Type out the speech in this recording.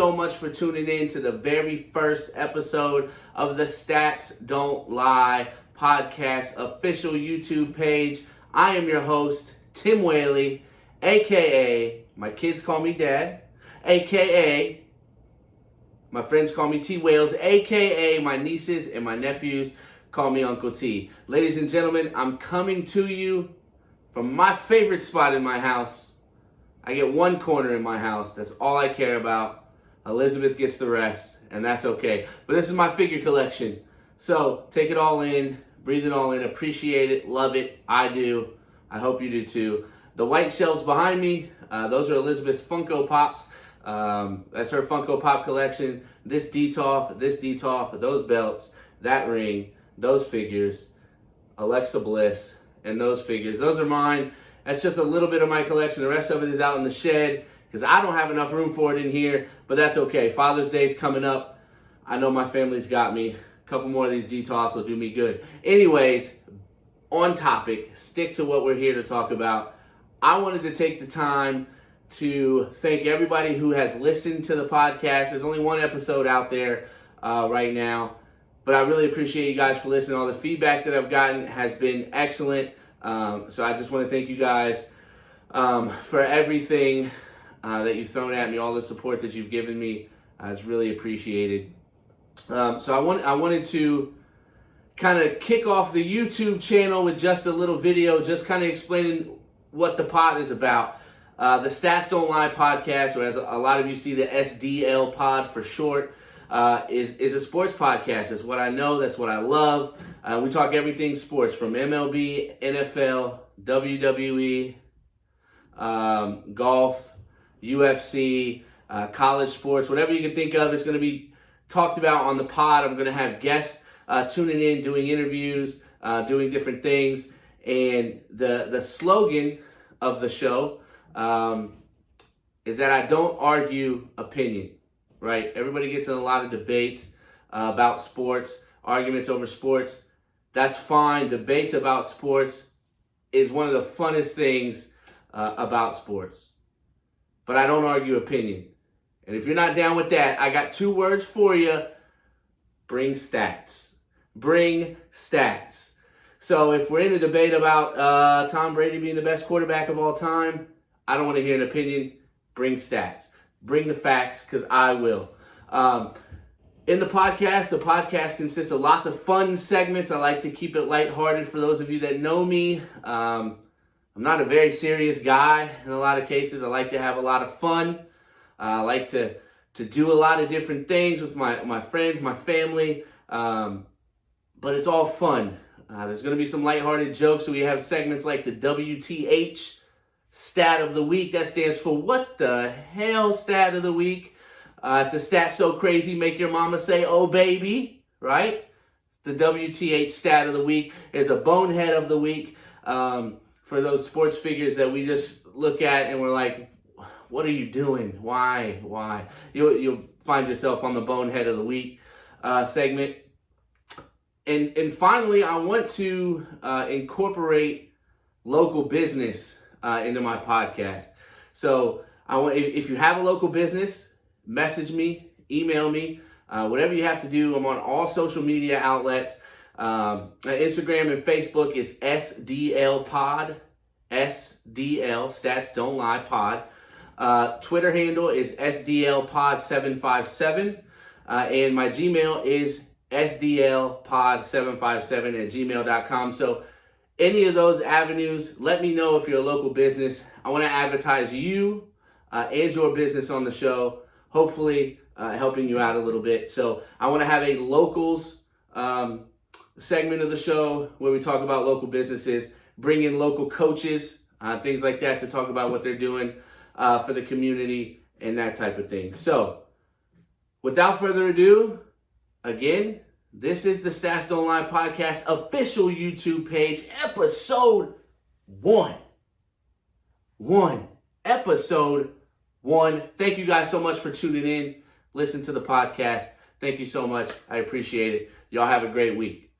so much for tuning in to the very first episode of the Stats Don't Lie podcast official YouTube page. I am your host, Tim Whaley, aka my kids call me Dad, aka my friends call me T Wales, aka my nieces and my nephews call me Uncle T. Ladies and gentlemen, I'm coming to you from my favorite spot in my house. I get one corner in my house. That's all I care about. Elizabeth gets the rest, and that's okay. But this is my figure collection. So take it all in, breathe it all in, appreciate it, love it. I do. I hope you do too. The white shelves behind me, those are Elizabeth's Funko Pops. That's her Funko Pop collection. This Detolf, those belts, that ring, those figures, Alexa Bliss, and those figures. Those are mine. That's just a little bit of my collection. The rest of it is out in the shed because I don't have enough room for it in here, but that's okay. Father's Day's coming up. I know my family's got me. A couple more of these Detolfs will do me good. Anyways, on topic, stick to what we're here to talk about. I wanted to take the time to thank everybody who has listened to the podcast. There's only one episode out there right now, but I really appreciate you guys for listening. All the feedback that I've gotten has been excellent. So I just want to thank you guys for everything that you've thrown at me, all the support that you've given me. It's really appreciated. So I wanted to kind of kick off the YouTube channel with just a little video, just kind of explaining what the pod is about. The Stats Don't Lie podcast, or as a lot of you see, the SDL Pod for short, is a sports podcast. It's what I know. That's what I love. We talk everything sports, from MLB, NFL, WWE, golf, UFC, college sports, whatever you can think of. It's going to be talked about on the pod. I'm going to have guests tuning in, doing interviews, doing different things. And the slogan of the show is that I don't argue opinion, right? Everybody gets in a lot of debates about sports, arguments over sports. That's fine. Debates about sports is one of the funnest things about sports. But I don't argue opinion. And if you're not down with that, I got two words for you. Bring stats. Bring stats. So if we're in a debate about Tom Brady being the best quarterback of all time, I don't want to hear an opinion. Bring stats. Bring the facts, because I will. In the podcast consists of lots of fun segments. I like to keep it lighthearted for those of you that know me. I'm not a very serious guy in a lot of cases. I like to have a lot of fun. I like to do a lot of different things with my friends, my family. But it's all fun. There's going to be some lighthearted jokes. So we have segments like the WTH stat of the week. That stands for what the hell stat of the week. It's a stat so crazy, make your mama say, oh baby, right? The WTH stat of the week is a bonehead of the week for those sports figures that we just look at and we're like, what are you doing? Why? You'll find yourself on the bonehead of the week segment. And finally, I want to incorporate local business into my podcast. So if you have a local business, message me, email me, whatever you have to do. I'm on all social media outlets. Instagram and Facebook is SDL Pod, SDL, Stats Don't Lie Pod. Twitter handle is SDL Pod 757. And my Gmail is SDLpod757@gmail.com. So any of those avenues, let me know if you're a local business. I want to advertise you and your business on the show, hopefully helping you out a little bit. So I want to have a locals segment of the show where we talk about local businesses, bring in local coaches, things like that, to talk about what they're doing for the community and that type of thing. So without further ado, again, this is the Stats Don't Lie podcast official YouTube page, episode 1. Episode 1. Thank you guys so much for tuning in. Listen to the podcast. Thank you so much. I appreciate it. Y'all have a great week.